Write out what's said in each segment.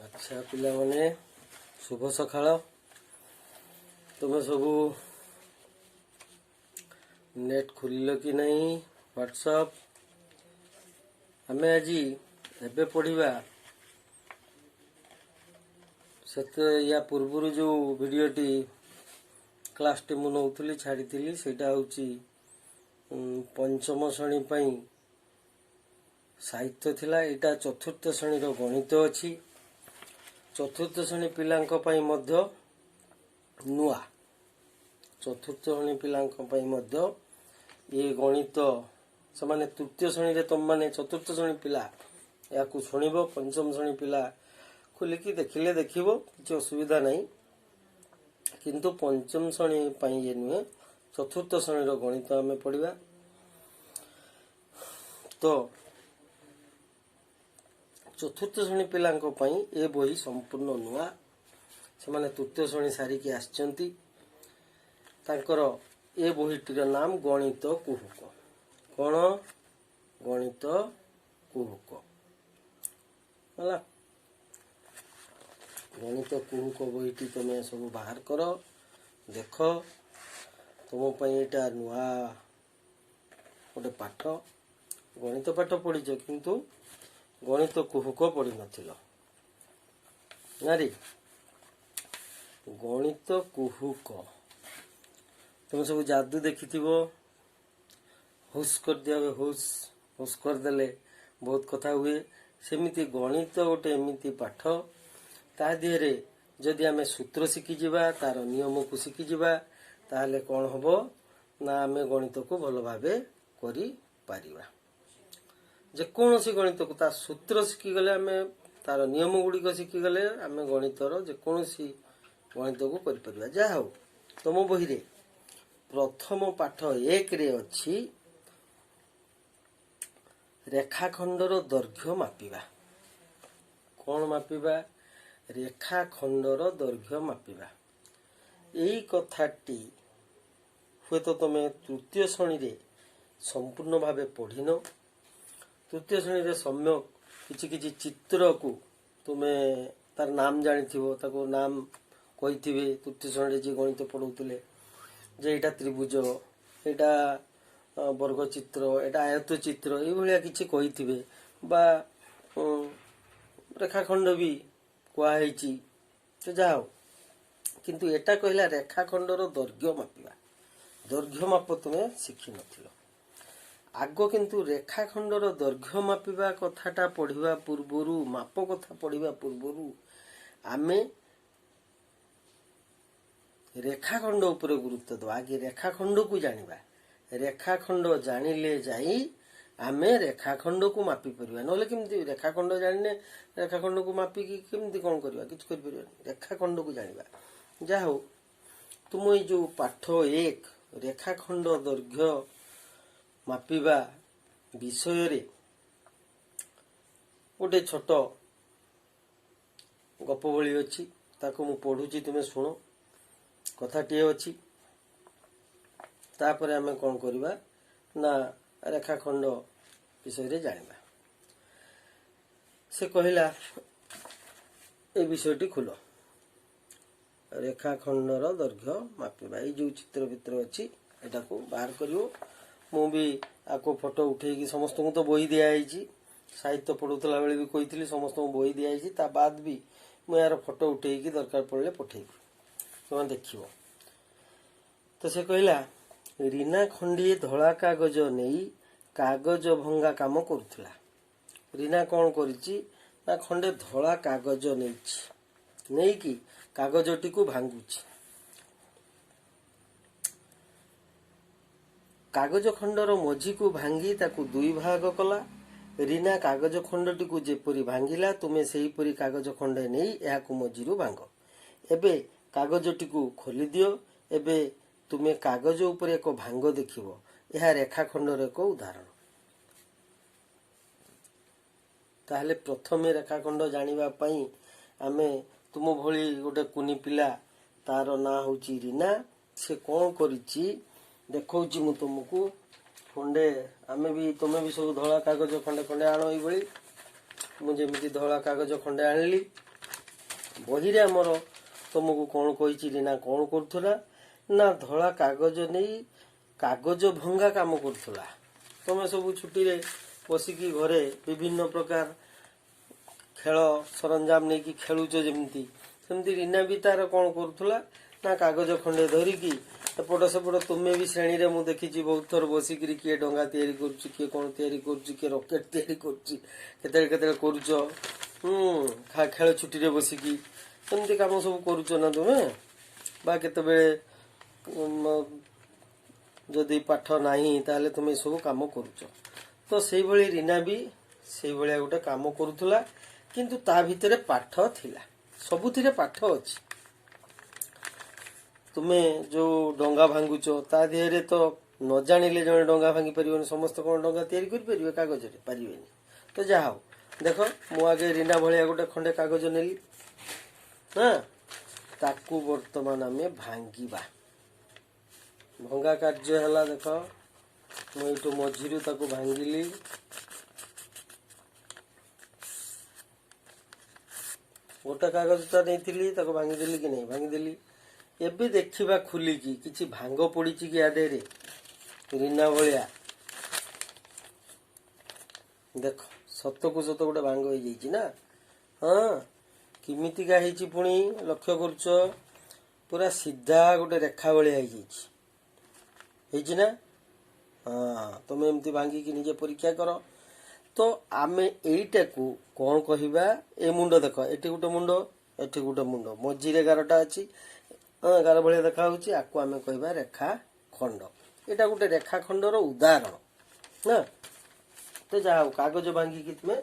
अच्छा पिलामाने शुभ सकाळ तुम सबू नेट खोल कि नहीं व्हाट्सएप आम आज एबे पढ़ा से या पूर्वर जो भिडटी क्लास टी मु नौली छाड़ी से पंचम श्रेणी साहित्य थिला एटा चतुर्थ श्रेणी गणित अच्छी चतुर्थ श्रेणी पिला नुआ चतुर्थ श्रेणी पिला ये गणित से माने तृतीय श्रेणी तुम माने चतुर्थ श्रेणी पिला या शुणव पंचम श्रेणी पिला खोलिकी देखिले देखिबो किसी असुविधा नहीं किंतु पंचम श्रेणी ये नुहे चतुर्थ श्रेणी गणित आम पढ़ा तो चतुर्थ श्रेणी पिला ये बही संपूर्ण नुआ से माने तृतीय श्रेणी सारिकी आसचंती तांकर ए बहीटीर नाम गणित कुहुक कौन गणित कुहुक है गणित कुहुक बहीटी तुम सब बाहर कर देख तुम यहाँ नुआ गोटे पाठ गणित पाठ पढ़ीच किंतु गणित कुहुक पढ़ी नथिल नारी गणित कुहुक तुम सब जादू देखि हुस कर दिया हुस करदे बहुत कथा हुए सेमिति गणित गोटे एमती पाठ ता दिहरे जदि आमे सूत्र शिखिजा तार नियम को शिखिजा ताहले कौन हम ना आमे गणित को भल भावे करि पारिबा जेकोसी गणित को ता सूत्र शिखिगले आमे तार नियम गुड़िक शिखिगले आमे गणितर जेकोसी गणित को करि जा हो तुम बही रे प्रथम पाठ 1 रे अच्छी रेखाखंडर दैर्घ्य मापिबा कौन मापिबा रेखाखंडर दैर्घ्य मापिबा यही कथाटी हुए तो तुम तृतीय श्रेणी रे संपूर्ण भावे पढ़िन तृतीय श्रेणी रे सम्यक किछि किछि चित्र को तुम्हें तार नाम जानिथिबो ताको नाम कहिथिबे तृतीय श्रेणी जे गणित पढ़ौतले जे एटा त्रिभुज एटा वर्ग चित्र एटा आयत चित्र ये भाया किछि कहिथिबे बा रेखाखंड भी कुआहेछि तो जाओ किंतु एटा कहला रेखाखंडर दैर्घ्य मापिबा दैर्घ्य माप तुमे शिखि नथिलो आगो किंतु रेखाखंडर दैर्घ्य मापिबा कथाटा पढ़िबा पूर्वरु माप कथा पढ़िबा पूर्वरु आमे रेखाखंड उपरे गुरुत्व दो आगे रेखाखंड को जानिबा रेखाखंड जानिले जाई आमे रेखाखंड को मापी परिबा नले केमती रेखाखंड जानिने रेखाखंड को मापी कि केमती कोन करबा किछ कर परिबा रेखाखंड को जानिबा जा हो तुम ये जो पाठ 1 रेखाखंड दैर्घ्य मापिबा विषय रे गोटे छोट गप भली अछि ताको मु पढुची तुमे सुनो कथाटी अच्छी तापर आमे कौन करबा ना रेखाखंड विषय रे जानिबा से कहला ए विषयटी खुलो रेखाखंडर दैर्घ्य मापिबा ये जो चित्र भितर अच्छी एटा को बाहर करियो मु भी आको फोटो उठेकी समस्त को तो बही दिया आइछि साहित्य पढुतला बेले भी कहितली समस्त को बही दिया आइछि ता बाद भी मु यार फोटो उठेकी दरकार पड़ले पठेबी तुम देख तो से कहला रीना खंडे धला कागज नहीं कागज भंगा काम करुला रीना कौन करिछि ना खंडे धला कागज नहीं कि कागजटी को भांगुछि कागज खंडर मझी को भांगी ताकू दुई भाग कला रीना कागज खंडटी को जेपरी भांगिला तुमे सेही परी कागज खंडे नहीं या मझीरू भांग एबे कागजटी को खोली दियो एबे तुमे कागज ऊपर एक भांग देखिबो यह रेखाखंडर एक उदाहरण ताहले प्रथमे रेखाखंड जानिबा पई आमे तुम भली गोटे कुनी पिला तार ना होची रीना से कौन करिछि देखौची मु तुमको खंडे आमे भी तुमे भी सब धला कागज खंडे खंडे आनो ई बळी मु जेमिति धला कागज खंडे आनली ବହିରେ ଆମର ତୁମକୁ କ'ଣ କହିଛି ରୀନା କ'ଣ କରୁଥିଲା ନା ଧଳା କାଗଜ ନେଇ କାଗଜ ଭଙ୍ଗା କାମ କରୁଥିଲା। ତମେ ସବୁ ଛୁଟିରେ ବସିକି ଘରେ ବିଭିନ୍ନ ପ୍ରକାର ଖେଳ ସରଞ୍ଜାମ ନେଇକି ଖେଳୁଛ ଯେମିତି, ସେମିତି ରୀନା ବି ତାର କ'ଣ କରୁଥିଲା ନା କାଗଜ ଖଣ୍ଡେ ଧରିକି ଏପଟ ସେପଟ, ତୁମେ ବି ଶ୍ରେଣୀରେ ମୁଁ ଦେଖିଛି ବହୁତ ଥର ବସିକିରି କିଏ ଡଙ୍ଗା ତିଆରି କରୁଛି, କିଏ କ'ଣ ତିଆରି କରୁଛି, କିଏ ରକେଟ ତିଆରି କରୁଛି, କେତେବେଳେ କେତେବେଳେ କରୁଛ ଖେଳ ଛୁଟିରେ ବସିକି ଏମିତି କାମ ସବୁ କରୁଛ ନା ତୁମେ। ବା କେତେବେଳେ ଯଦି ପାଠ ନାହିଁ ତାହେଲେ ତୁମେ ଏସବୁ କାମ କରୁଛ। ତ ସେଇଭଳି ରୀନା ବି ସେଇଭଳିଆ ଗୋଟେ କାମ କରୁଥିଲା, କିନ୍ତୁ ତା ଭିତରେ ପାଠ ଥିଲା। ସବୁଥିରେ ପାଠ ଅଛି। ତୁମେ ଯେଉଁ ଡଙ୍ଗା ଭାଙ୍ଗୁଛ ତା ଦେହରେ ତ ନ ଜାଣିଲେ ଜଣେ ଡଙ୍ଗା ଭାଙ୍ଗି ପାରିବନି। ସମସ୍ତେ କ'ଣ ଡଙ୍ଗା ତିଆରି କରିପାରିବେ କାଗଜରେ? ପାରିବେନି। ତ ଯାହା ହଉ, ଦେଖ ମୁଁ ଆଗେ ରୀନା ଭଳିଆ ଗୋଟେ ଖଣ୍ଡେ କାଗଜ ନେଲି, ହଁ, ତାକୁ ବର୍ତ୍ତମାନ ଆମେ ଭାଙ୍ଗିବା। ଭଙ୍ଗା କାର୍ଯ୍ୟ ହେଲା, ଦେଖ ମୁଁ ଏଇଠୁ ମଝିରୁ ତାକୁ ଭାଙ୍ଗିଲି। ଗୋଟେ କାଗଜଟା ନେଇଥିଲି, ତାକୁ ଭାଙ୍ଗିଦେଲି କି ନାହିଁ? ଭାଙ୍ଗିଦେଲି। ଏବେ ଦେଖିବା ଖୋଲିକି କିଛି ଭାଙ୍ଗ ପଡ଼ିଛି କି ଆ ଦେହରେ ରୀନା ଭଳିଆ। ଦେଖ ସତକୁ ସତ ଗୋଟେ ଭାଙ୍ଗ ହେଇଯାଇଛି ନା? ହଁ, କେମିତିକା ହେଇଛି ପୁଣି ଲକ୍ଷ୍ୟ କରୁଛ? ପୁରା ସିଧା ଗୋଟେ ରେଖା ଭଳିଆ ହେଇଯାଇଛି। ହେଇଛି ନା? ହଁ, ତମେ ଏମିତି ଭାଙ୍ଗିକି ନିଜେ ପରୀକ୍ଷା କର। ତ ଆମେ ଏଇଟାକୁ କ'ଣ କହିବା? ଏ ମୁଣ୍ଡ ଦେଖ, ଏଠି ଗୋଟେ ମୁଣ୍ଡ, ଏଠି ଗୋଟେ ମୁଣ୍ଡ, ମଝିରେ ଗାରଟା ଅଛି, ଗାର ଭଳିଆ ଦେଖା ହେଉଛି। ଆକୁ ଆମେ କହିବା ରେଖା ଖଣ୍ଡ। ଏଇଟା ଗୋଟେ ରେଖା ଖଣ୍ଡର ଉଦାହରଣ ନା। ତ ଯାହା ହଉ, କାଗଜ ଭାଙ୍ଗିକି ତୁମେ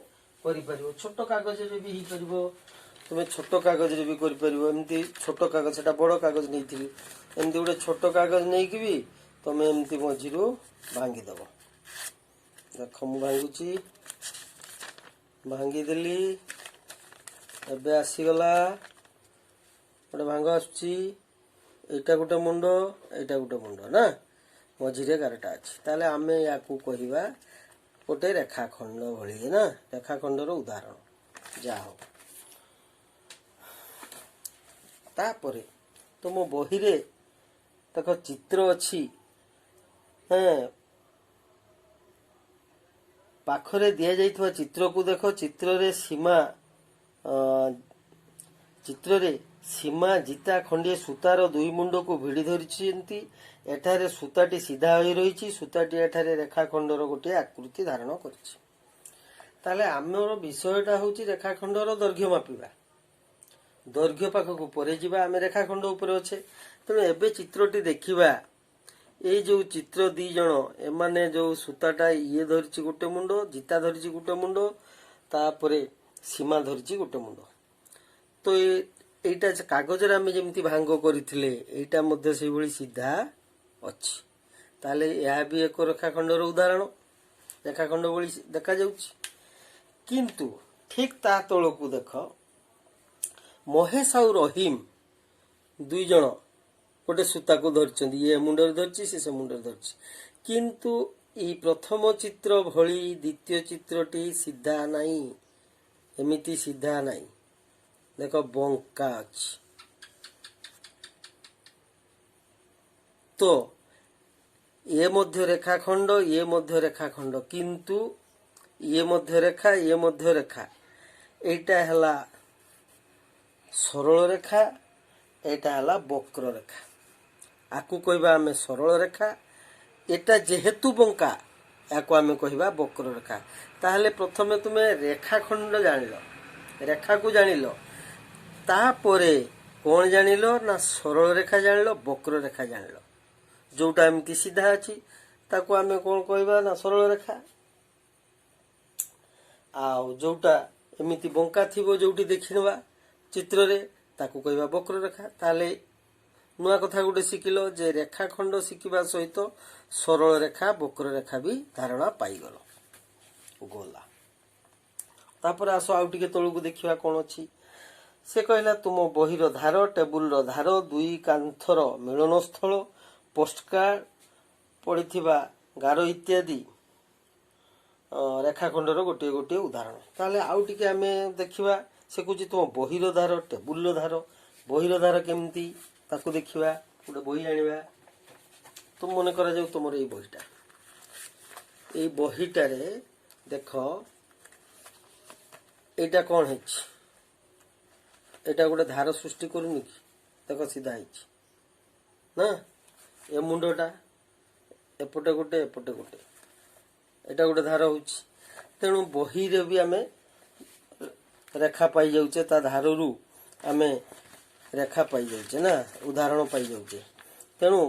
କରିପାରିବ। ଛୋଟ କାଗଜରେ ବି ହେଇପାରିବ, ତୁମେ ଛୋଟ କାଗଜରେ ବି କରିପାରିବ। ଏମିତି ଛୋଟ କାଗଜ, ସେଟା ବଡ଼ କାଗଜ ନେଇଥିଲି, ଏମିତି ଗୋଟେ ଛୋଟ କାଗଜ ନେଇକି ବି ତମେ ଏମିତି ମଝିରୁ ଭାଙ୍ଗିଦେବ। ଦେଖ ମୁଁ ଭାଙ୍ଗୁଛି, ଭାଙ୍ଗିଦେଲି। ଏବେ ଆସିଗଲା ଗୋଟେ ଭାଙ୍ଗ ଆସୁଛି। ଏଇଟା ଗୋଟେ ମୁଣ୍ଡ, ଏଇଟା ଗୋଟେ ମୁଣ୍ଡ ନା, ମଝିରେ ଗାରଟା ଅଛି। ତାହେଲେ ଆମେ ୟାକୁ କହିବା ଗୋଟେ ରେଖାଖଣ୍ଡ ଭଳି ନା, ରେଖାଖଣ୍ଡର ଉଦାହରଣ। ଯାହା ହଉ, ତାପରେ ତୁମ ବହିରେ ଦେଖ ଚିତ୍ର ଅଛି, ପାଖରେ ଦିଆଯାଇଥିବା ଚିତ୍ରକୁ ଦେଖ। ଚିତ୍ରରେ ସୀମା ଜିତା ଖଣ୍ଡିଏ ସୂତାର ଦୁଇ ମୁଣ୍ଡକୁ ଭିଡ଼ି ଧରିଛନ୍ତି। ଏଠାରେ ସୂତାଟି ସିଧା ହୋଇ ରହିଛି। ସୂତାଟି ଏଠାରେ ରେଖାଖଣ୍ଡର ଗୋଟିଏ ଆକୃତି ଧାରଣ କରିଛି। ତାହେଲେ ଆମର ବିଷୟଟା ହେଉଛି ରେଖାଖଣ୍ଡର ଦୈର୍ଘ୍ୟ ମାପିବା। ଦୈର୍ଘ୍ୟ ପାଖକୁ ପରେ ଯିବା, ଆମେ ରେଖାଖଣ୍ଡ ଉପରେ ଅଛେ। ତେଣୁ ଏବେ ଚିତ୍ରଟି ଦେଖିବା। ଏଇ ଯେଉଁ ଚିତ୍ର ଦି ଜଣ, ଏମାନେ ଯେଉଁ ସୂତାଟା ଇଏ ଧରିଛି ଗୋଟେ ମୁଣ୍ଡ, ଜିତା ଧରିଛି ଗୋଟେ ମୁଣ୍ଡ, ତାପରେ ସୀମା ଧରିଛି ଗୋଟେ ମୁଣ୍ଡ। ତ এইটা କାଗଜରେ ଆମେ ଯେମିତି ଭାଙ୍ଗ କରିଥିଲେ, এইଟା ମଧ୍ୟ ସେଇଭଳି ସିଧା ଅଛି। ତାହେଲେ ଏହା ବି ଏକ ରେଖାଖଣ୍ଡର ଉଦାହରଣ, ରେଖାଖଣ୍ଡ ଭଳି ଦେଖାଯାଉଛି। କିନ୍ତୁ ଠିକ୍ ତା ତଳକୁ ଦେଖ, ମହେଶ ଆଉ ରହିମ ଦୁଇ ଜଣ ଗୋଟେ ସୂତାକୁ ଧରିଛନ୍ତି। ଇଏ ମୁଣ୍ଡରେ ଧରିଛି, ସେ ମୁଣ୍ଡରେ ଧରିଛି। କିନ୍ତୁ ଏଇ ପ୍ରଥମ ଚିତ୍ର ଭଳି ଦ୍ୱିତୀୟ ଚିତ୍ରଟି ସିଧା ନାହିଁ, ଏମିତି ସିଧା ନାହିଁ। ଦେଖ ବଙ୍କା ଅଛି। ତ ଇଏ ମଧ୍ୟ ରେଖାଖଣ୍ଡ, ଇଏ ମଧ୍ୟ ରେଖାଖଣ୍ଡ, କିନ୍ତୁ ଇଏ ମଧ୍ୟ ରେଖା, ଇଏ ମଧ୍ୟ ରେଖା। এইটা ହେଲା ସରଳ ରେଖା, এইটা ହେଲା ବକ୍ର ରେଖା। ଆକୁ କହିବା ଆମେ ସରଳ ରେଖା। এটা ଯେହେତୁ ବଙ୍କା, ୟାକୁ ଆମେ କହିବା ବକ୍ର ରେଖା। ତାହେଲେ ପ୍ରଥମେ ତୁମେ ରେଖାଖଣ୍ଡ ଜାଣିଲ, ରେଖାକୁ ଜାଣିଲ, ତାପରେ କ'ଣ ଜାଣିଲ ନା ସରଳ ରେଖା ଜାଣିଲ, ବକ୍ର ରେଖା ଜାଣିଲ। ଯୋଉଟା ଏମିତି ସିଧା ଅଛି ତାକୁ ଆମେ କ'ଣ କହିବା ନା ସରଳ ରେଖା, ଆଉ ଯୋଉଟା ଏମିତି ବଙ୍କା ଥିବ ଯୋଉଠି ଦେଖିନେବା ଚିତ୍ରରେ, ତାକୁ କହିବା ବକ୍ର ରେଖା। ତାହେଲେ ନୂଆ କଥା ଗୋଟେ ଶିଖିଲ ଯେ ରେଖାଖଣ୍ଡ ଶିଖିବା ସହିତ ସରଳ ରେଖା, ବକ୍ର ରେଖା ବି ଧାରଣା ପାଇଗଲ। ଗଲା। ତାପରେ ଆସ ଆଉ ଟିକେ ତଳକୁ ଦେଖିବା କ'ଣ ଅଛି। ସେ କହିଲା ତୁମ ବହିର ଧାର, ଟେବୁଲର ଧାର, ଦୁଇ କାନ୍ଥର ମିଳନସ୍ଥଳ, ପୋଷ୍ଟକାର୍ଡ ପଡ଼ିଥିବା ଗାର ଇତ୍ୟାଦି ରେଖାଖଣ୍ଡର ଗୋଟିଏ ଗୋଟିଏ ଉଦାହରଣ। ତାହେଲେ ଆଉ ଟିକେ ଆମେ ଦେଖିବା से कौच तुम बहीर धार टेबुल धार बहीर धार केमती ताकू देखा गोटे बही आनिबा तुम मन करा जाऊ तुमर ये बहीटा ये बहीटार देख एटा कौन है एटा गोटे धार सृष्टि करूनी कि देख सीधा है ना ए मुंडटा एपटे गोटे एपटे गोटे एटा गोटे धार हो तेणु बही रे भी आमे रेखा पाई जाऊे ता धार रु आमे रेखा पाई जाऊे ना उदाहरण पाई जाऊे तेणु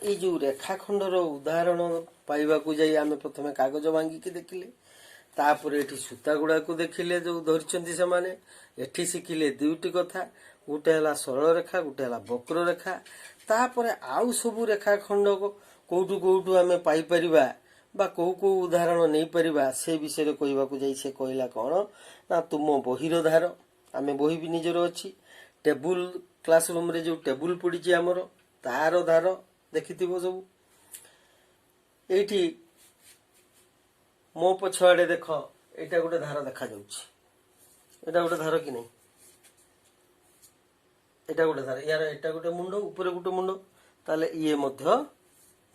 ये जो रेखाखंडर उदाहरण पाइबा को जाई आमे प्रथमे कागज भांगिकी देखिले तापर एठी सूता गुड़ा को देखिले जो धरिचंती से माने एठी शिखिले दुईटी कथा गोटे हला सरल रेखा गोटे हला वक्र रेखा तापर आउ सबु रेखाखंड को कोठू कोठू आमे पाई परिबा बा को उदाहरण नहीं परिबा से विषय कहवा को जाई से कहला कौन ना तुम बहीर धार आमे बही भी निजर अच्छी टेबुल क्लासरूम रे जो टेबुल पड़ी आमर तार धार देखिथिबो सब एठी मो पछआड़े देख एटा गोटे धार देखा जाउछि एटा गोटे धार कि नहीं एटा गोटे धार यार एटा गोटे मुंड ऊपर गोटे मुंड ताले ये मध्य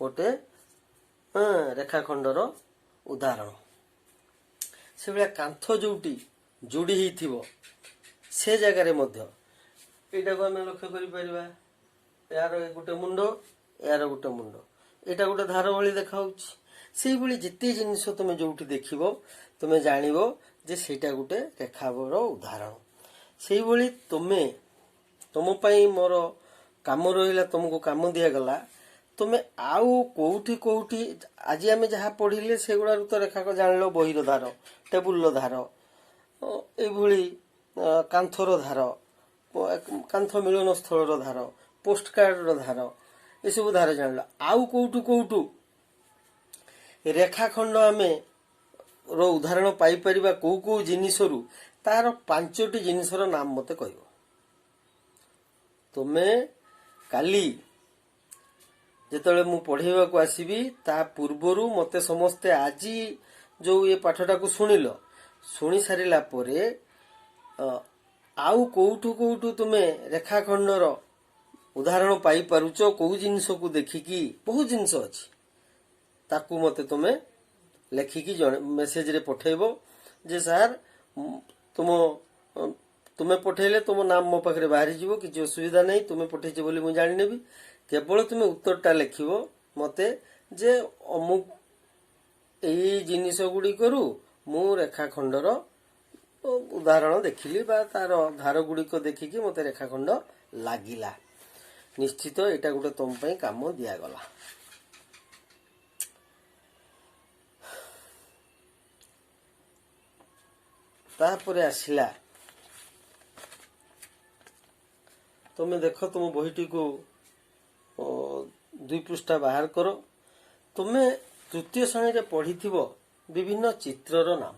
गोटे रेखाखंडर उदाहरण से भाया कांथ जोटी जोड़ी ही से जगार मध्य एटा को आमे लक्ष्य करि परिबा यार गोटे मुंड यार गोटे मुंड एटा गोटे धार भली देखा होछि से भली जिते जिनिस तुम जोटी देखिबो तुम जानिबो जे सेटा गोटे रेखावर उदाहरण से भली तुमे तुम पई मोर काम रहिला तुमको काम दिया गला तुमे आउ कोउठी कोउठी आज आमे जहा पढिले सेगुडा तो रेखा को जानलो बहीर धार टेबुल धार ए भली कांथर धार कांथ मिलन स्थल धार पोस्ट कार्ड धार ये सब धार जानला आउ कोउठू कोउठू रेखाखंड आमे रो उदाहरण पाई परिबा को जिनिसरु तार 5टी जिनिसर नाम मते कहबो तुमे काली जेतले मु पढ़ेबा को आसीबी ता पूर्वरु मते समस्ते आजी जो ये पाठटा को सुनिलो सुनी सारिला परे आउ कोउठू कोउठू तुमे रेखाखंडर उदाहरण पाई पारुचो को जिनिस को देखिकी बहुत जिनिस अछि ताकू मते तुमे लेखिकी मेसेज रे पठेबो जे सर तुमे पठेले तुम नाम मो पाखरे बाहरी जीवो किछि असुविधा नहीं तुमे पठेचे बोली मु जानि नेबी केवल तुमे उत्तरटा लेखिबो मते जे अमुक एई जिनिस गुडी करू मु रेखाखंडर उदाहरण देखिली बा तार धार गुडी को देखिकी मते रेखाखंड लागिला निश्चित एटा गोटे तुम पई काम दिया गला तापरे आसिला तुम देख तुम बहीटी को 2 पृष्ठा बाहर करो तुम्हें तृतीय श्रेणी रे पढ़ी विभिन्न चित्रर नाम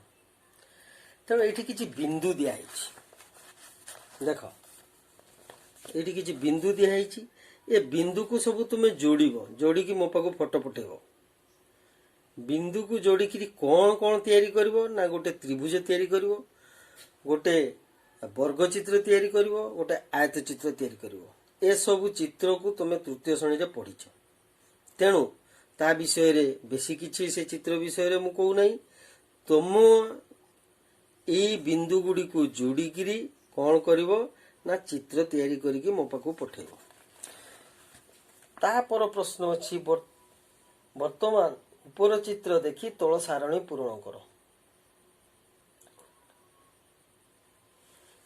तेणु ये किसी बिंदु दिखाई देख ये किसी बिंदु दिखाई ए बिंदु को सब तुम जोड़ी की मो पाक फोटो पठेब बिंदु को जोड़ी कौन कौन तैयारी करिवो ना गोटे त्रिभुज तैयारी करिवो गोटे वर्ग चित्र तैयारी करिवो गोटे आयत चित्र तैयारी करिवो ए सब चित्र को तुम तृतीय श्रेणी रे पढ़ीछ तेणु ता विषय रे बेसी किछि से चित्र विषय रे मु कहू नहीं तुम ए बिंदु गुडी को जोड़ी किरी कौन करिवो ना चित्र तैयारी करिके मो पाखु पठेबो ता पर प्रश्न अछि वर्तमान ऊपर चित्र देखी तल सारणी पूर्ण करो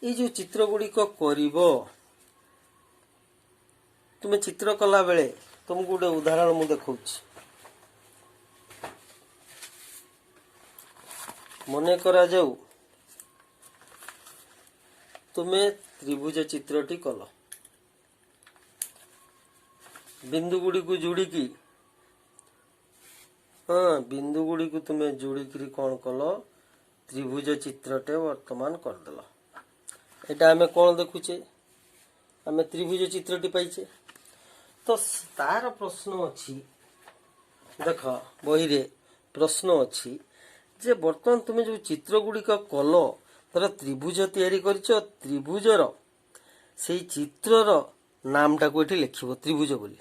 ये जो चित्र गुडी को करिवो तुम चित्र कला बेले तुमको गोटे उदाहरण मु देखौछि मने करा जाऊ तुम्हें त्रिभुज चित्रटी कल बिंदु गुडी को जोड़ी की हाँ बिंदु गुडी को तुम्हें जोड़ी की कौन कल त्रिभुज चित्रटे वर्तमान करदेल एटा आमे कौन देखुचे आमे त्रिभुज चित्रटी पाइचे तो तार प्रश्न अच्छी देख बही रे प्रश्न अच्छी जे वर्तमान तुम्हें जो चित्र गुड़िक कल ଧର ତ୍ରିଭୁଜ ତିଆରି କରିଛ, ତ୍ରିଭୁଜର ସେଇ ଚିତ୍ରର ନାମଟାକୁ ଏଠି ଲେଖିବ ତ୍ରିଭୁଜ ବୋଲି।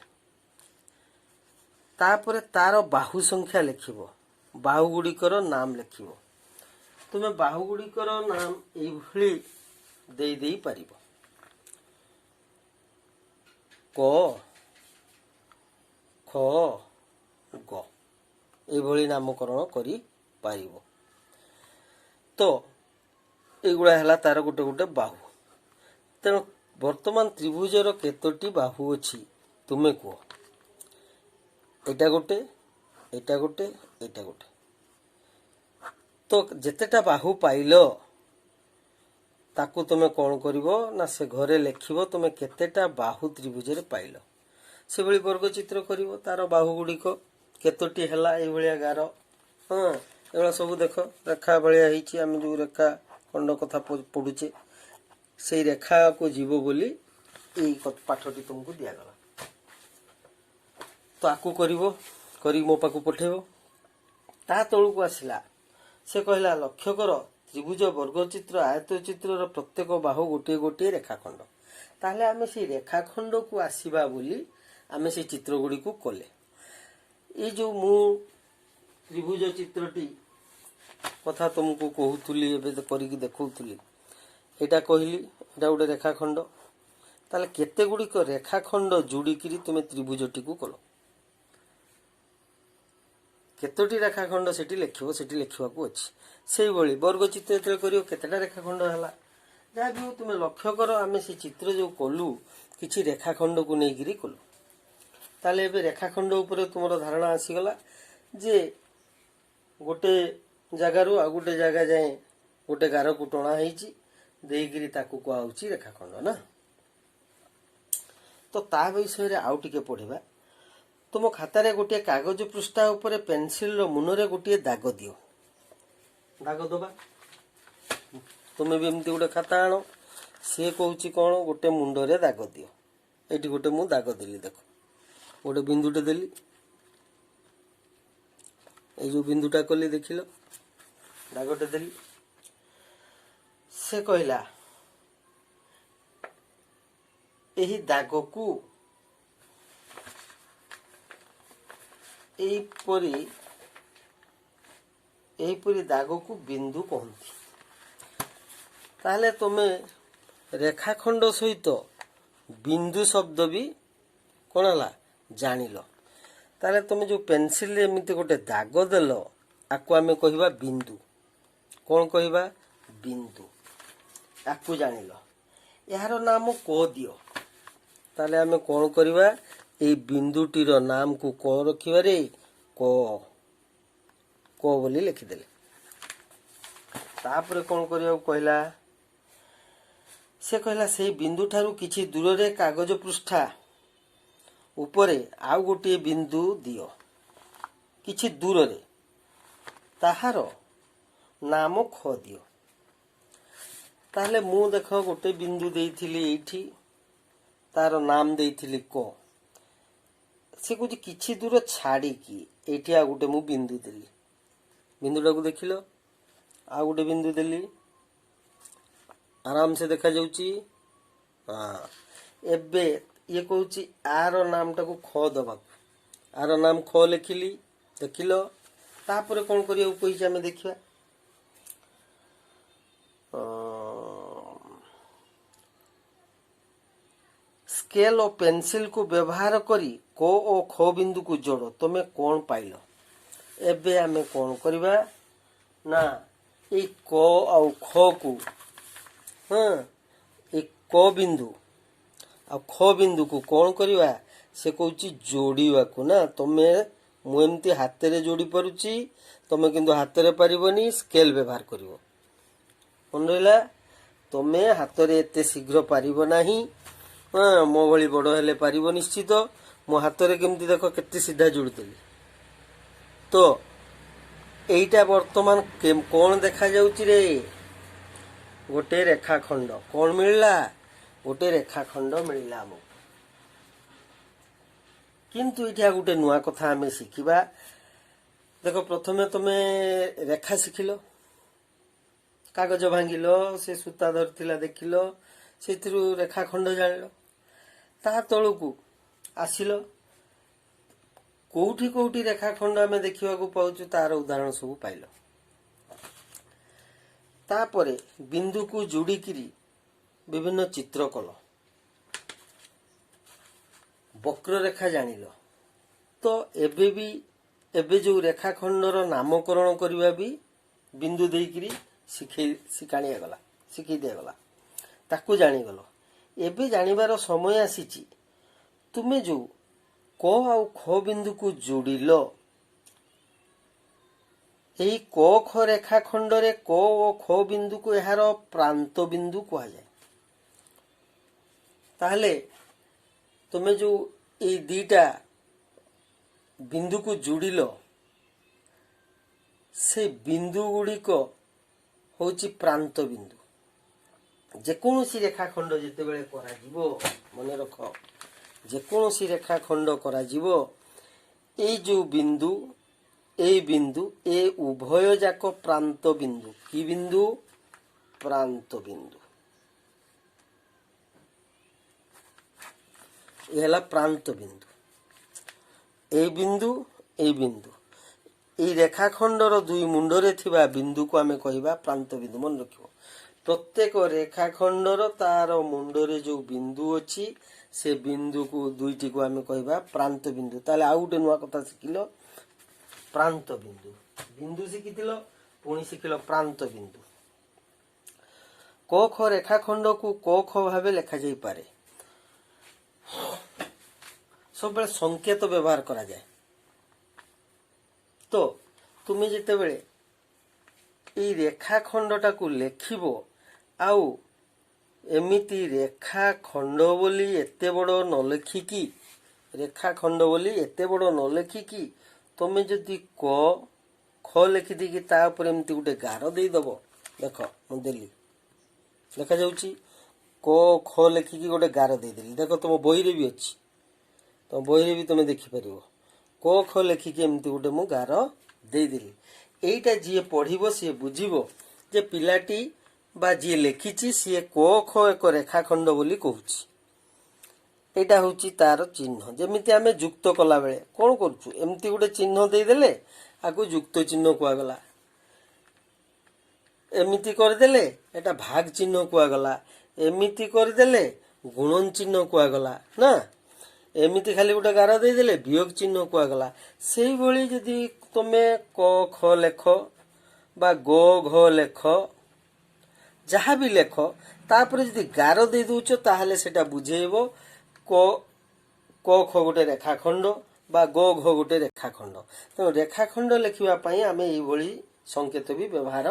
ତାପରେ ତାର ବାହୁ ସଂଖ୍ୟା ଲେଖିବ, ବାହୁ ଗୁଡ଼ିକର ନାମ ଲେଖିବ। ତୁମେ ବାହୁ ଗୁଡ଼ିକର ନାମ ଏଇଭଳି ଦେଇ ପାରିବ। କ, ଖ, ଗ ଏଇଭଳି ନାମକରଣ କରିପାରିବ। ତ ଏଇଗୁଡ଼ା ହେଲା ତାର ଗୋଟେ ଗୋଟେ ବାହୁ। ତେଣୁ ବର୍ତ୍ତମାନ ତ୍ରିଭୁଜର କେତୋଟି ବାହୁ ଅଛି ତୁମେ କୁହ? ଏଇଟା ଗୋଟେ, ଏଇଟା ଗୋଟେ, ଏଇଟା ଗୋଟେ। ତ ଯେତେଟା ବାହୁ ପାଇଲ ତାକୁ ତୁମେ କ'ଣ କରିବ ନା ସେ ଘରେ ଲେଖିବ ତୁମେ କେତେଟା ବାହୁ ତ୍ରିଭୁଜରେ ପାଇଲ। ସେଭଳି ବର୍ଗଚିତ୍ର କରିବ, ତାର ବାହୁ ଗୁଡ଼ିକ କେତୋଟି ହେଲା ଏଇଭଳିଆ ଗାର। ଏଗୁଡ଼ା ସବୁ ଦେଖ ରେଖା ଭଳିଆ ହେଇଛି। ଆମେ ଯେଉଁ ରେଖା ଖଣ୍ଡ କଥା ପଢ଼ୁଛେ ସେଇ ରେଖାକୁ ଯିବ ବୋଲି ଏଇ ପାଠଟି ତୁମକୁ ଦିଆଗଲା। ତ ଆକୁ କରିବ, କରି ମୋ ପାଖକୁ ପଠେଇବ। ତା ତଳକୁ ଆସିଲା, ସେ କହିଲା ଲକ୍ଷ୍ୟ କର ତ୍ରିଭୁଜ, ବର୍ଗଚିତ୍ର, ଆୟତଚିତ୍ରର ପ୍ରତ୍ୟେକ ବାହୁ ଗୋଟିଏ ଗୋଟିଏ ରେଖାଖଣ୍ଡ। ତାହେଲେ ଆମେ ସେଇ ରେଖାଖଣ୍ଡକୁ ଆସିବା ବୋଲି ଆମେ ସେଇ ଚିତ୍ର ଗୁଡ଼ିକୁ କଲେ। ଏଇ ଯେଉଁ ମୁଁ ତ୍ରିଭୁଜ ଚିତ୍ରଟି କଥା ତୁମକୁ କହୁଥିଲି, ଏବେ କରିକି ଦେଖାଉଥିଲି, ଏଇଟା କହିଲି ଏଇଟା ଗୋଟେ ରେଖାଖଣ୍ଡ। ତାହେଲେ କେତେ ଗୁଡ଼ିକ ରେଖାଖଣ୍ଡ ଯୋଡ଼ିକିରି ତୁମେ ତ୍ରିଭୁଜଟିକୁ କଲ। କେତୋଟି ରେଖାଖଣ୍ଡ ସେଠି ଲେଖିବ, ସେଠି ଲେଖିବାକୁ ଅଛି। ସେଇଭଳି ବର୍ଗଚିତ୍ର ଯେତେବେଳେ କରିବ କେତେଟା ରେଖାଖଣ୍ଡ ହେଲା, ଯାହା ବି ହଉ ତୁମେ ଲକ୍ଷ୍ୟ କର ଆମେ ସେ ଚିତ୍ର ଯେଉଁ କଲୁ କିଛି ରେଖାଖଣ୍ଡକୁ ନେଇକିରି କଲୁ। ତାହେଲେ ଏବେ ରେଖାଖଣ୍ଡ ଉପରେ ତୁମର ଧାରଣା ଆସିଗଲା ଯେ ଗୋଟେ ଜାଗାରୁ ଆଉ ଗୋଟେ ଜାଗା ଯାଏଁ ଗୋଟେ ଗାରକୁ ଟଣା ହେଇଛି, ଦେଇକିରି ତାକୁ କୁହାହଉଛି ରେଖାଖଣ୍ଡ ନା। ତ ତା ବିଷୟରେ ଆଉ ଟିକେ ପଢ଼ିବା। ତୁମ ଖାତାରେ ଗୋଟିଏ କାଗଜ ପୃଷ୍ଠା ଉପରେ ପେନସିଲର ମୁନରେ ଗୋଟିଏ ଦାଗ ଦିଅ। ଦାଗ ଦେବା, ତୁମେ ବି ଏମିତି ଗୋଟେ ଖାତା ଆଣ। ସିଏ କହୁଛି କ'ଣ, ଗୋଟେ ମୁଣ୍ଡରେ ଦାଗ ଦିଅ। ଏଇଠି ଗୋଟେ ମୁଁ ଦାଗ ଦେଲି, ଦେଖ ଗୋଟେ ବିନ୍ଦୁଟେ ଦେଲି। এই ଯେଉଁ ବିନ୍ଦୁଟା କଲି ଦେଖିଲ, ଦାଗଟେ ଦେଲି। ସେ କହିଲା ଏହି ଦାଗକୁ ଏହିପରି ଦାଗକୁ ବିନ୍ଦୁ କହନ୍ତି। ତାହେଲେ ତୁମେ ରେଖାଖଣ୍ଡ ସହିତ ବିନ୍ଦୁ ଶବ୍ଦ ବି କ'ଣ ହେଲା ଜାଣିଲ। ତାହେଲେ ତୁମେ ଯେଉଁ ପେନସିଲରେ ଏମିତି ଗୋଟେ ଦାଗ ଦେଲ, ଆକୁ ଆମେ କହିବା ବିନ୍ଦୁ। କ'ଣ କହିବା? ବିନ୍ଦୁ। ଆକୁ ଜାଣିଲ। ଏହାର ନାମ କ ଦିଅ। ତାହେଲେ ଆମେ କ'ଣ କରିବା? ଏଇ ବିନ୍ଦୁଟିର ନାମକୁ କ'ଣ ରଖିବା ରେ? କ। କ ବୋଲି ଲେଖିଦେଲେ। ତାପରେ କ'ଣ କରିବାକୁ କହିଲା? ସେ କହିଲା ସେଇ ବିନ୍ଦୁଠାରୁ କିଛି ଦୂରରେ କାଗଜ ପୃଷ୍ଠା ଉପରେ ଆଉ ଗୋଟିଏ ବିନ୍ଦୁ ଦିଅ। କିଛି ଦୂରରେ, ତାହାର ନାମ ଖ ଦିଅ। ତାହେଲେ ମୁଁ ଦେଖ ଗୋଟେ ବିନ୍ଦୁ ଦେଇଥିଲି ଏଇଠି, ତାର ନାମ ଦେଇଥିଲି କ। ସେ କହୁଛି କିଛି ଦୂର ଛାଡ଼ିକି ଏଇଠି ଆଉ ଗୋଟେ ମୁଁ ବିନ୍ଦୁ ଦେଲି। ବିନ୍ଦୁଟାକୁ ଦେଖିଲ, ଆଉ ଗୋଟେ ବିନ୍ଦୁ ଦେଲି, ଆରାମସେ ଦେଖାଯାଉଛି। ଏବେ ଇଏ କହୁଛି ଆର ନାମଟାକୁ ଖ ଦେବାକୁ। ଆର ନାମ ଖ ଲେଖିଲି, ଦେଖିଲ। ତାପରେ କ'ଣ କରିବାକୁ କହିଛି ଆମେ ଦେଖିବା। ସ୍କେଲ ଓ ପେନସିଲକୁ ବ୍ୟବହାର କରି କ ଓ ଖ ବିନ୍ଦୁକୁ ଯୋଡ଼। ତୁମେ କ'ଣ ପାଇଲ? ଏବେ ଆମେ କ'ଣ କରିବା ନା ଏଇ କ ଆଉ ଖକୁ, ଏଇ କ ବିନ୍ଦୁ ଆଉ ଖ ବିନ୍ଦୁକୁ କ'ଣ କରିବା? ସେ କହୁଛି ଯୋଡ଼ିବାକୁ ନା। ମୁଁ ଏମିତି ହାତରେ ଯୋଡ଼ି ପାରୁଛି, ତମେ କିନ୍ତୁ ହାତରେ ପାରିବନି, ସ୍କେଲ ବ୍ୟବହାର କରିବ। ମନେ ରହିଲା? ତମେ ହାତରେ ଏତେ ଶୀଘ୍ର ପାରିବ ନାହିଁ। ମୋ ଭଳି ବଡ଼ ହେଲେ ପାରିବ ନିଶ୍ଚିତ। ମୋ ହାତରେ କେମିତି ଦେଖ କେତେ ସିଧା ଯୋଡ଼ିଦେଲି। ତ এইটা ବର୍ତ୍ତମାନ କ'ଣ ଦେଖାଯାଉଛି ରେ? ଗୋଟେ ରେଖାଖଣ୍ଡ। କ'ଣ ମିଳିଲା? ଗୋଟେ ରେଖାଖଣ୍ଡ ମିଳିଲା ଆମକୁ। କିନ୍ତୁ ଏଇଠି ଆଉ ଗୋଟେ ନୂଆ କଥା ଆମେ ଶିଖିବା। ଦେଖ ପ୍ରଥମେ ତମେ ରେଖା ଶିଖିଲ, कागज भांगिल से सूता धरथिला देखिल सेथिरु रेखाखंड जानिल ता तळकू आसिल कोउठी कोउठी रेखाखंड आमे देखिबाकू पाउछु तार उदाहरण सब पाइल तापरे बिंदु को जोड़िकी विभिन्न चित्र कल वक्र रेखा जानिल तो एबे जो रेखाखंडर नामकरण करवा भी बिंदु देकरी शिखाणी गला शिखी दिगला ताकू जानीगल एबे जानिबार समय आसीची तुमे जो क आ ख बिंदु को जोड़िल यही क ख रेखाखंड रे क और ख बिंदु को यार प्रांत बिंदु कह जाए ताहले तुमे जो ये दीटा बिंदु को जोड़िल से बिंदु गुड़िक होची प्रांत बिंदु जेकोसी रेखाखंड जितेबेले करा जीवो मन रख जेकोसी रेखाखंड करा जीवो ए जो बिंदु ए उभय जाक प्रांत बिंदु की बिंदु प्रांत बिंदु ये प्रांत बिंदु ए बिंदु ये रेखाखंडर दुई मुंडरे थिबा बिंदु को आमे कहिबा प्रांत बिंदु मन रखिबो प्रत्येक रेखाखंडर तार मुंडरे जो बिंदु अछि से बिंदु को दुईटी को आमे कहिबा प्रांत बिंदु ताले आउ गोटे नुआ कथा शिखिलो प्रांत बिंदु बिंदु शिखिथिलो पुणी शिखिलो प्रांत बिंदु क ख रेखाखंड को क ख भाबे लेखा जाई पारे सब संकेत व्यवहार करा जाए तो तुम जितेबले ये रेखाखंडटा को लेखिबो आउ एमिति रेखाखंड बोली एते बड़ न लेखिकी रेखाखंड बोली एते बड़ न लेखिकी तुम जदि क ख लिखि दी ता ऊपर एमती गोटे गार दे दबो देख मु देली देखा जाउची क ख लिखिकी गोटे गार दे देली देख तुम बही रे भी अछि तो बही भी तुम देखिपर क ख लिखिकी एमती गोटे मु गार देदेली एटा जी पढ़िबो सी बुझिबो जे पिलाटी बा जी लेखिची सी क ख एक रेखाखंड बोली कहूची एटा होची तार चिन्ह जेमिति आमे युक्त कला बेले कोन करछु एमती गोटे चिन्ह दे देले आगु युक्त चिन्ह कुआ गला एमिति कर देले एटा भाग चिन्ह कुआ गला एमिति कर देले गुणन चिन्ह कुआ गला ना एमिति खाली गोटे गार दे देले वियोग चिन्ह कुआ गला सेही भली जदी तुमे क ख लेख बा ग घ लेख जहाँ भी लेख तापर जदी गार दे दोचो ताहले सेटा बुझेइबो क ख गोटे रेखाखंड बा ग घ गोटे रेखाखंड तो रेखाखंड लेखिबा पई आमे एई भली संकेत भी व्यवहार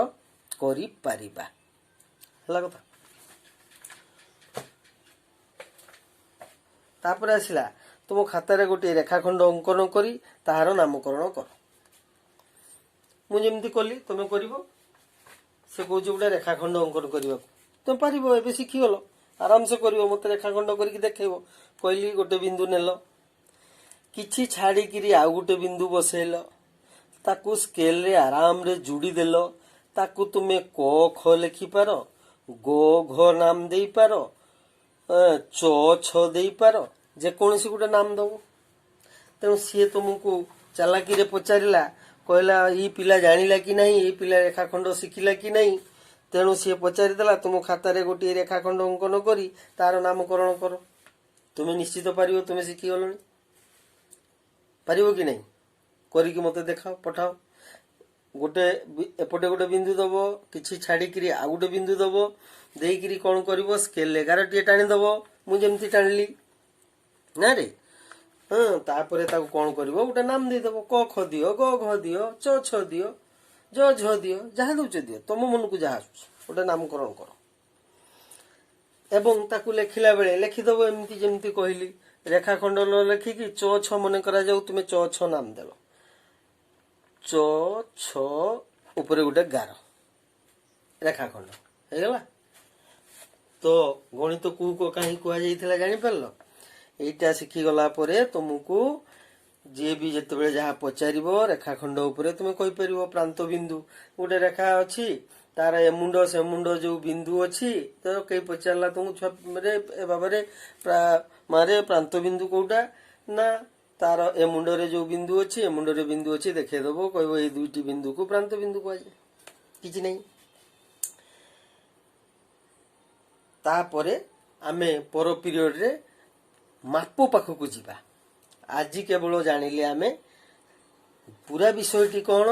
करि पारिबा हला कथा तापर आसिला तुम खाता रे गोटे रेखाखंड अंकन करी ताहार नामकरण कर मु जेमती कली तुम करिवो से कहूँ गोटे रेखाखंड अंकन करने तुम पार ए शिखीगल आराम से कर मत रेखाखंड करके देखो कहली गोटे बिंदु नेल किछि छाड़ी आउ गोटे बिंदु बसैल ताकू स्केल रे आराम रे जुड़ी देल ताकू तुमे क ख लिखिपार ग घ नाम दे पार च छ दे पार जेकोसी गोटे नाम दब तेणु सी तुमको चालाकी रे पचारिला कहला ये पिला जानिला कि नहीं ये पिला रेखाखंड शिखिला कि नहीं तेणु सी पचारिदेला तुम खातार गोटे रेखाखंड अंकन करी तार नामकरण कर तुम्हें निश्चित पार तुम्हें शिखीगल पार कि नहीं करिकी मत देखाओ पठाओ गोटे एपटे गोटे बिंदु दब किछि छाड़ी आ गोटे बिंदु दब देकरी कौन कर स्केल 11 टी टाणी दब मुझे टाणिली ना रे हाँ तापर ताको कौन करिवो गोटे नाम दे देबो क ख दियो ग घ दियो च छ दियो ज झ दियो जहाँ दउछ दियो तुम मन को जहाँ गोटे नामकरण कर एवं ताकू लेखिला बेले लेखिदेव एमती जेमती कहली रेखाखंड लेखिकी च छ मन करा जाऊ तुमे च छ नाम देल च छ ऊपर गोटे गार रेखाखंड हेगला तो गणित को कहीं कह जाइथिला जानि परलो एटा शिखीगला परे तुमको जे भी जिते जहाँ पचार रेखाखंड उपरे तुम कहीपर प्रांत बिंदु गोटे रेखा अच्छी तार ए मुंड से मुंड जो बिंदु अच्छी तो कई पचारा तुमको छुआ बाबा मारे प्रांत बिंदु कौटा ना तार ए मुंड रे जो बिंदु अच्छी ए मुंड रे बिंदु अच्छी देखेदेव कह ये दुईटी बिंदु को प्रांत बिंदु कह कि नहीं। तापरे आमे पर पीरियड रे माप पाखक जीवा। आज केवल जानिले आमे पूरा विषयटी कौन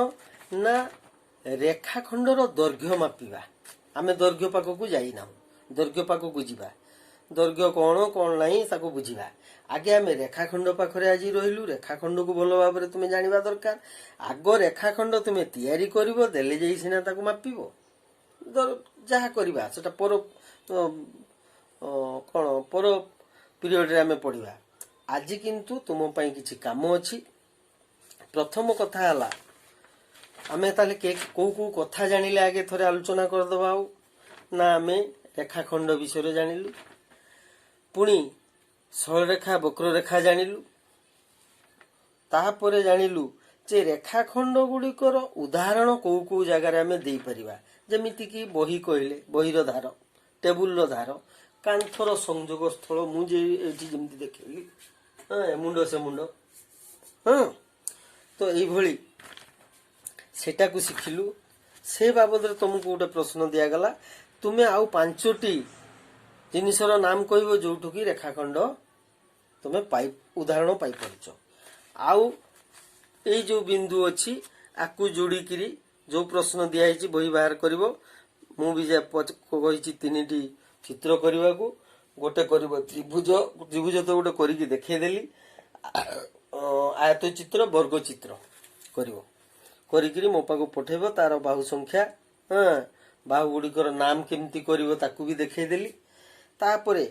ना रेखाखंडर दैर्घ्य मापिबा। आमे दैर्घ्य पाखक जाइना दैर्घ्य पाखक जीवा दैर्घ्य कौन कौन नहीं ताको बुझीबा। आगे आमे रेखाखंड पाखरे आज रहिलु रेखाखंड को भल भाव तुम जानिबा दरकार। आग रेखाखंड तुम तैयारी करिवो देले जाई सिना ताको मापिबो जहा करबा सेटा पर कौन पर पीरियड रे आमे पढ़िबा। आज किंतु तुम पई किछि काम अछि। प्रथम कथा हला आमे ताले के को कथा जानिले आगे थरे आलोचना कर दबा ना आमे रेखाखंड विषय जानिलु पुणी सरलरेखा वक्ररेखा जानिलु तापरे जानिलु जे रेखाखंड गुड़िकर उदाहरण को जगार आमे देई परिबा। जेमिति कि बही कहले बहीर धार टेबुल धार कांथर संयोग स्थल मुझे जमी देखली हाँ मुंड से मुंड हाँ तो यही सेटा को शिखिलु से बाबद तुमको गोटे प्रश्न दिगला तुम्हें आउ 5टी जिनिसर नाम कह जो कि रेखाखंड तुम्हें पाई उदाहरण पाई पारछ। आउ ये जो बिंदु अच्छी आपको जोड़िकी जो प्रश्न दिखाई बही बाहर कर मुझे 3टी चित्र करने को गोटे कर त्रिभुज त्रिभुज तो गोटे करी देखदेली आयत चित्र वर्ग चित्र कर मो पाक पठेब तार बाहु संख्या हाँ बाहु गुड़िकर नाम केमती कर ताकू भी देखदेली। तापरे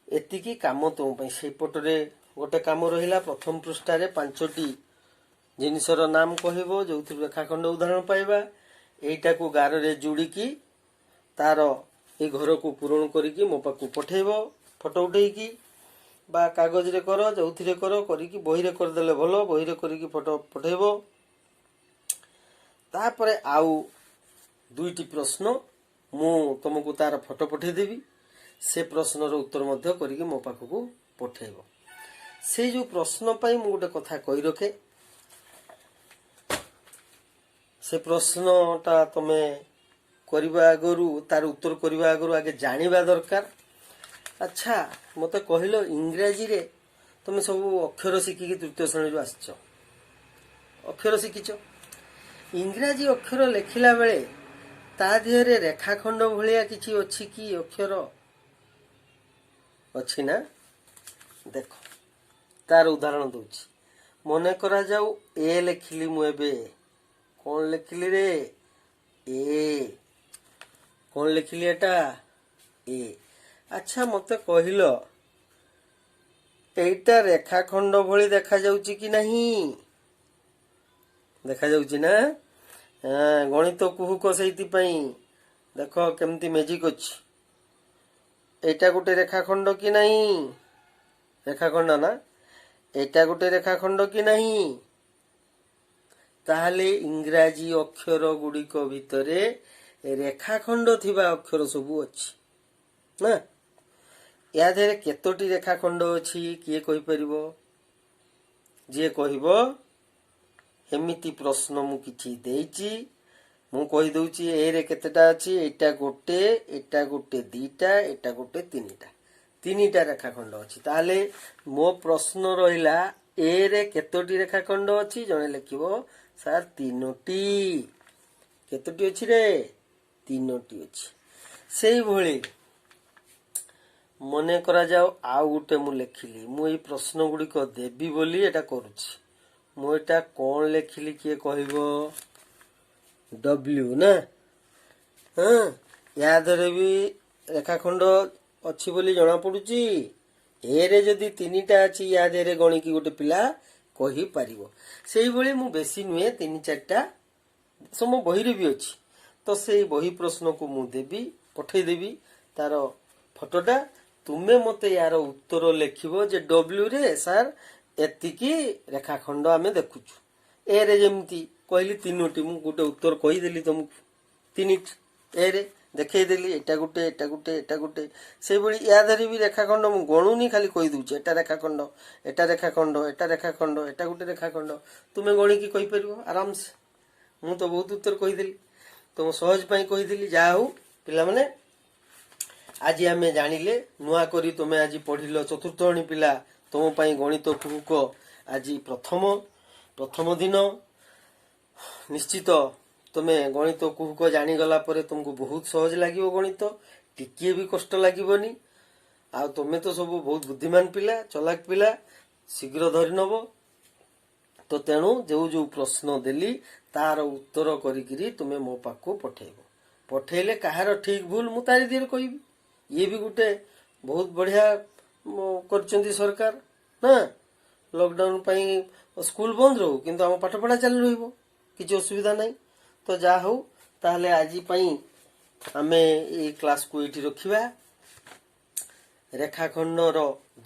एतिकी काम तुम से पटरे गोटे काम रहा प्रथम पृष्ठारे 5टी जिनिसर नाम कहब जो रेखाखंड उदाहरण पाइबा एटा को गार रे जोड़िकी तार ये घर को पूरण करिकी मो पाक पठेब फोटो उठेकी बा कागज रे कर जो कर बही रे करदेले भल बही रे करिकी फोटो पठेब। तापरे आउ 2टी प्रश्न मु तुमको तार फोटो पठेदेवी से प्रश्नर उत्तर मध्य करिकी मो पाक को पठेब। से जो प्रश्न पाई मु गोटे कथा कही रखे से प्रश्नटा तमे करबा आगरु तार उत्तर करबा आगरु आगे जानिबा दरकार। अच्छा मते कहलो इंग्राजी रे तुम सब अक्षर शिखिकी तृतीय श्रेणी आसछ अक्षर शिखिछ इंग्राजी अक्षर लेखिला बेले ता देहरे रेखाखंड भलिया किछि अछि कि अक्षर अछि ना देखो तार उदाहरण दूची मने करा जाऊ ए लेखिली मु एबे कौन लिखिली रे ए कौन लिखिली एटा ए। अच्छा मते कहिलो एटा रेखाखंड भली देखा जाउची कि नहीं देखा जाउची ना हाँ गणित कुहुक सेति पई देखो केमती मैजिक अछि एटा गोटे रेखाखंड कि नहीं रेखाखंड ना एटा गोटे रेखाखंड कि नहीं ताहले इंग्राजी अक्षर गुड़िक भितरे रेखाखंड थिबा अक्षर सबू अछि ना या देहरे केतोटी रेखाखंड अछि किए कहि परिबो जे कहिबो हेमिति प्रश्न मु किछि देइछि मु कहि दउछि ए रे केतेटा अछि एटा गोटे दीटा एटा गोटे तीनिटा रेखाखंड अछि। ताहले मो प्रश्न रहिला ए रे केतोटी रेखाखंड अछि जणे लिखिबो सर 3टी केतोटी अछि रे 3टी अछि। सेही भଳି मने करा जाओ आउ गोटे मु लेखिली मु ए प्रश्न गुड़िक देवी बोली एटा करूछि मु एटा कौन लेखिली किए कहबो डब्ल्यू ना हाँ या धरे भी रेखाखंड अच्छी बोली जना पड़ुची ए रे जदि 3टा अछि या देरे गणिकी गोटे पिला कहि पारिबो। सेही भଳି मु बेसी नुहे 3-4टा सम बही रे भी अछि तो सेही बही प्रश्न को मु देबी पठै देबी तार फोटोटा तुमे मते यार उत्तर लिखिबो जे डब्ल्यू रे सर एतिकी रेखाखंड आमे देखुछु ए रे जेमती कहली 3टी मु गोटे उत्तर कहि देली तुमको 3टी एरे देखदेली एटा गोटे एटा गोटे एटा गोटे से या धरी भी रेखाखंड मु गणुनी खाली कही दूचे एटा रेखाखंड एटा रेखाखंड एटा रेखाखंड एटा गोटे रेखाखंड तुम्हें गणिकी कही पार आराम से मु तो बहुत उत्तर कहीदेली तुम सहज पाई कहीदेली जहा हो पिला माने आज आम जानिले नुआ करी तुम्हें आज पढ़िल चतुर्थ श्रेणी पिला तुम पाई गणित कुहुक आज प्रथम दिन निश्चित तुम्हें गणित कुहुक जानीगला तुमको बहुत सहज लगे गणित टिके भी कष्ट लगनी आ तुम्हें तो सब बहुत बुद्धिमान पिला चलाक पिला शीघ्र धरी नब तो तेणु जो जो प्रश्न देली तार उत्तर करी तुम्हें मो पाखु पठेब पठेले कहार ठीक भूल मु तारी दिए कहबी ये भी गोटे बहुत बढ़िया कर सरकार ना लॉकडाउन पाई स्कूल बंद रहू किंतु आम पाठ पढ़ा चली रही किसी असुविधा नहीं तो जा हो ताहले आज आमे ये क्लास को ये रखा रेखाखंड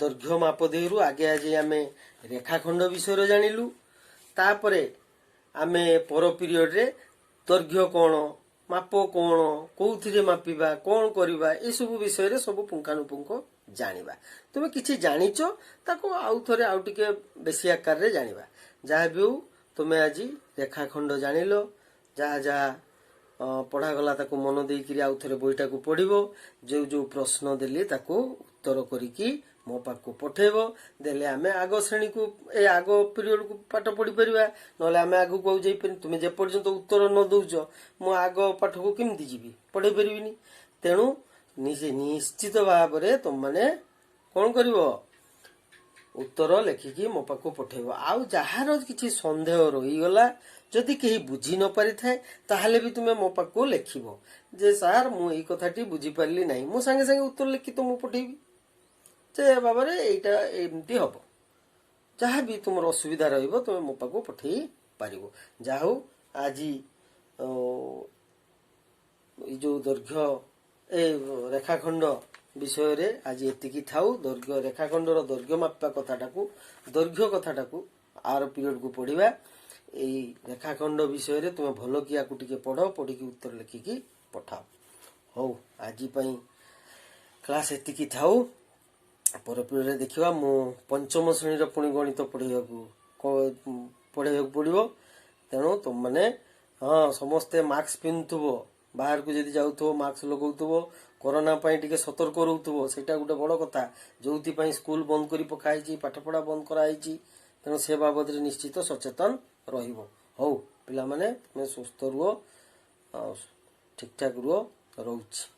दैर्घ्य माप देहरु आगे आज आमे रेखाखंड विषय जानिलु तापरे आमे पर पीरियड रे दैर्घ्य कौन माप कौन कौथिरे मापिबा कौन करिबा ए सब विषय रे सब पुंखानुपुंख जानिबा तुमे किछि जानिच ताको आउ थरे आउ टिके बेसी आकार रे जानिबा जहा भी तुमे आज रेखाखंड जानिलो जहा जहा पढ़ा गला ताको मन देइकरी आउ थरे बहिटा को पढ़िबो जो जो प्रश्न देली ताको उत्तर करिकी मो पाखु पठेब देले आमे आगो श्रेणी को ए आगो पीरियड को पाठ पढ़ी परिबा नले आमे आगो को जाई पर तुमे जे पर्यंत उत्तर न दउछ मो आगो पाठ को केमति जीवी पढ़े परिबिनी तेणु निजे निश्चित भाव रे तुम माने कोन करिवो उत्तर लेखिकी मो पाखु पठेब आउ जहार किछि संदेह रही गला जदि केही बुझी न पारि थाए ताहले भी तुमे मो पाखु लेखिबो जे सर मु एई कथाटी बुझी पारली नाही मु संगे संगे उत्तर लिखि तो मु पठेबी से बाबा रे एटा एमती हबो जहा भी तुम असुविधा रहिबो तुमे मो पाखु पठेई पारिबो जाहु आजी जो दैर्घ्य ए रेखाखंड विषय रे आज एतिकी थाउ दैर्घ्य रेखाखंड रो दैर्घ्य मापा दैर्घ्य कथाटाकू आर पीरियड को पढ़िबा ए रेखाखंड विषय रे तुमे भलो कि आकु टिके पढ़ो पढ़िकी उत्तर लिखिकी पठाओ हो आजी पई क्लास एतिकी थाउ पर पीरियड देखिबा मो पंचम श्रेणी रो पुणी गणित पढ़ाइବାକୁ पड़िबो तेणु तुम माने हाँ समस्ते मास्क पिंधुथबो बाहर को जदि जाउथबो मास्क लगाउथबो कोरोना पाई टिके सतर्क रहउथबो सेटा गोटे बड़ कथा जोथि पाई स्कूल बंद करी पकाइछि पाठ पढ़ा बंद कराइछि तेणु से बाबद रे निश्चित सचेतन रहिबो हौ पिला माने तुमे सुस्थ रुहो ठीक ठाक रुहो रहउछि।